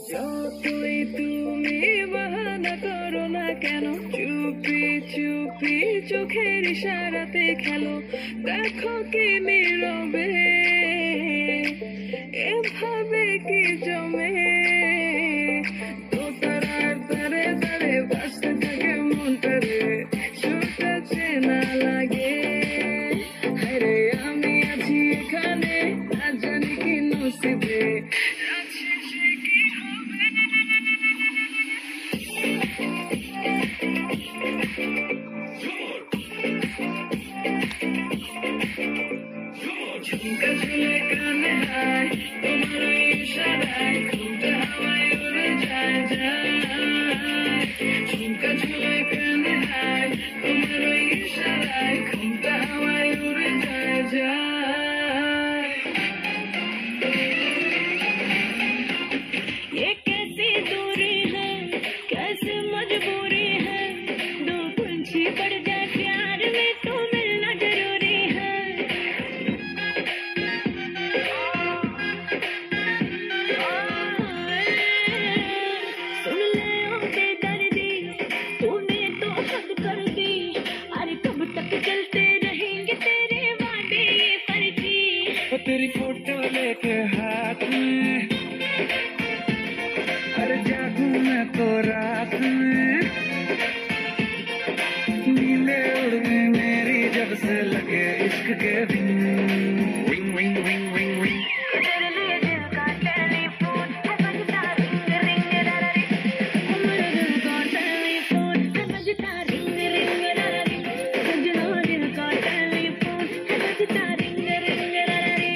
যতই তুমি বাহানা করো না কেন, চুপি চুপি চোখের ইশারাতে খেলো, দেখো কি নীরবে এভাবে কি জমে। দোতারার তারে তারে বাসতে থাকে মনটারে, সুরটা চেনা লাগে। হায়রে আমি আছি এখানে, না জানি কি নসিবে আছি সে কি হবে। ঝুমকা ঝুলে কানে হায়, তোমার ইশারায় ঘুমটা হাওয়ায় উড়ে যায় যায়। ঝুমকা ঝুলে কানে হায়, তোমার ইশারায় ঘুমটা হাওয়ায় উড়ে যায় যায়। ये कैसी दूरी है, कैसी मजबूरी है, दो पंछी पड़ जाए प्यार में तो मिलना जरूरी है। सुन ले ओ बेदर्दी, तूने तो हद कर दी, अरे कब तक चलते रहेंगे तेरे वादे ये फर्जी। तेरी फोटो लेके हाथ में, अरे जागूं मैं तो रात में, नीले उड़ गए मेरी जब से लगे इश्क के wing wing wing wing wing wing. तेरे लिए दिल का टेलीफोन है बजता रिंग रिंग ररी, मेरे दिल का टेलीफोन है बजता रिंग रिंग ररी, सजना दिल का टेलीफोन है बजता रिंग रिंग ररी।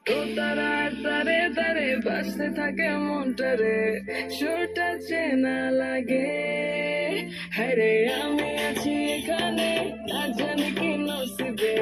तो तारा तारे तारे বাসতে থাকে মনটারে, সুরটা চেনা লাগে। হায়রে আমি আছি এখানে, না জানি কি নসিবে।